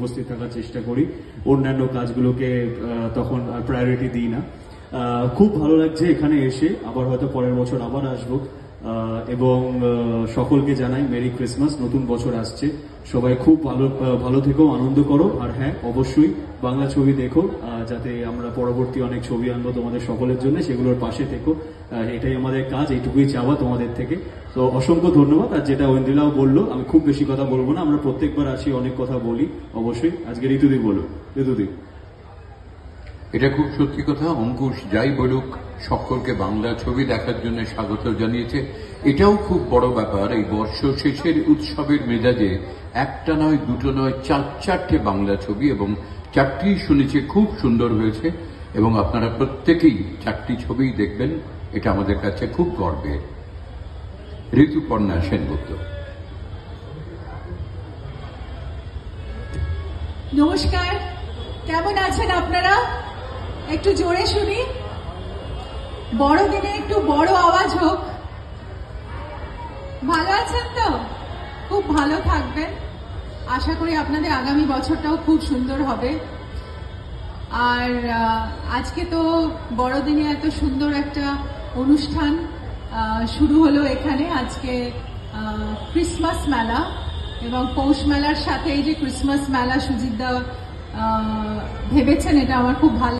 উপস্থিত থাকার চেষ্টা করি, অন্যান্য কাজগুলোকে তখন প্রায়োরিটি দিই না। খুব ভালো লাগছে এখানে এসে, আবার হয়তো পরের বছর আবার আসবো, এবং সকলকে জানাই মেরি ক্রিসমাস, নতুন বছর আসছে, সবাই খুব ভালো থেকো, আনন্দ করো, আর হ্যাঁ অবশ্যই বাংলা ছবি দেখো, যাতে আমরা পরবর্তী অনেক ছবি আনবো তোমাদের সকলের জন্য, সেগুলোর পাশে থেকো, এটাই আমাদের কাজ, এইটুকুই চাওয়া তোমাদের থেকে। তো অসংখ্য ধন্যবাদ। আর যেটা ঐন্দ্রিলাও বললো, আমি খুব বেশি কথা বলবো না, আমরা প্রত্যেকবার আসি অনেক কথা বলি, অবশ্যই আজকে ঋতুদি বলো। ঋতুদি, এটা খুব সত্যি কথা। অঙ্কুশ যাই বলুক, সকলকে বাংলা ছবি দেখার জন্য স্বাগত জানিয়েছে। এটাও খুব বড় ব্যাপার, এই বর্ষ শেষের উৎসবের মেজাজে একটা নয়, দুটো নয়, চারটে বাংলা ছবি, এবং চারটি শুনেছি খুব সুন্দর হয়েছে, এবং আপনারা প্রত্যেকেই চারটি ছবি দেখবেন, এটা আমাদের কাছে খুব গর্বের। ঋতুপর্ণা সেনগুপ্ত। নমস্কার, কেমন আছেন আপনারা? একটু জোরে শুনি, বড়দিনে একটু বড় আওয়াজ হোক। ভালো আছেন তো? খুব ভালো থাকবেন। আশা করি আপনাদের আগামী বছরটাও খুব সুন্দর হবে। আর আজকে তো বড়দিনে এত সুন্দর একটা অনুষ্ঠান শুরু হলো এখানে। আজকে ক্রিসমাস মেলা, এবং পৌষ মেলার সাথে এই যে ক্রিসমাস মেলা সুজিতদা ভেবেছেন, এটা আমার খুব ভালো